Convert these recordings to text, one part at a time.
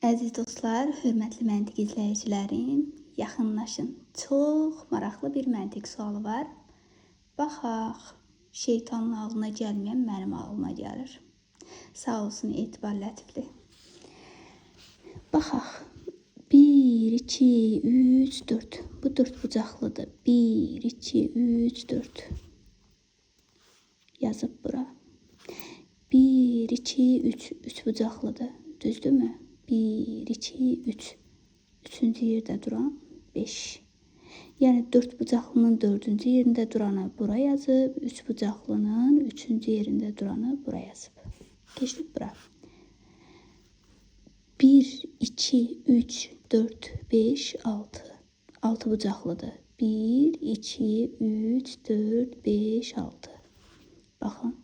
Əziz dostlar, hörmətli məntiq izləyicilərim, yaxınlaşın. Çox maraqlı bir məntiq sualı var. Baxaq, şeytanın ağlına gəlməyən mənim ağlıma gəlir. Sağ olsun Etibar Lətifli. Baxaq, 1, 2, 3, 4. Bu 4 bucaqlıdır. 1, 2, 3, 4. Yazıb bura. 1, 2, 3. 3 bucaqlıdır. Düzdürmü? 1, 2, 3. Üçüncü yerdə duran 5. Yəni 4 bucaqlının 4-cü yerində duranı bura yazıb, 3 bucaqlının 3-cü yerində duranı bura yazıb. Keçdik bura. 1, 2, 3, 4, 5, 6. 6 bucaqlıdır. 1, 2, 3, 4, 5, 6. Baxın,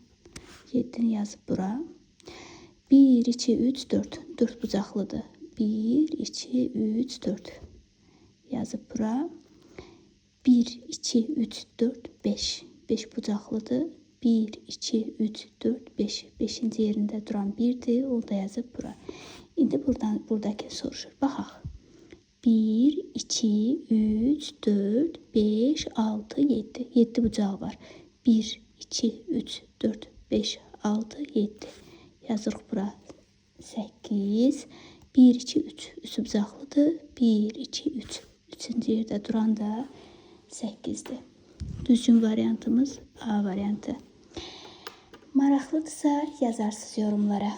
7-ni yazıb bura. 1, 2, 3, 4. 4 bucaqlıdır. 1, 2, 3, 4. Yazıb bura. 1, 2, 3, 4, 5. 5 bucaqlıdır. 1, 2, 3, 4, 5. 5-ci yerində duran 1-dir. O da yazıb bura. İndi buradakı soruşur. Baxaq. 1, 2, 3, 4, 5, 6, 7. 7 bucağı var. 1, 2, 3, 4, 5, 6, 7. Yazırıq bura 8. 1, 2, 3. Üç bucaqlıdır. 1, 2, 3. Üçüncü yerdə duran da 8'dir. Düzgün variantımız A variantı. Maraqlıdırsa yazarsınız yorumlara.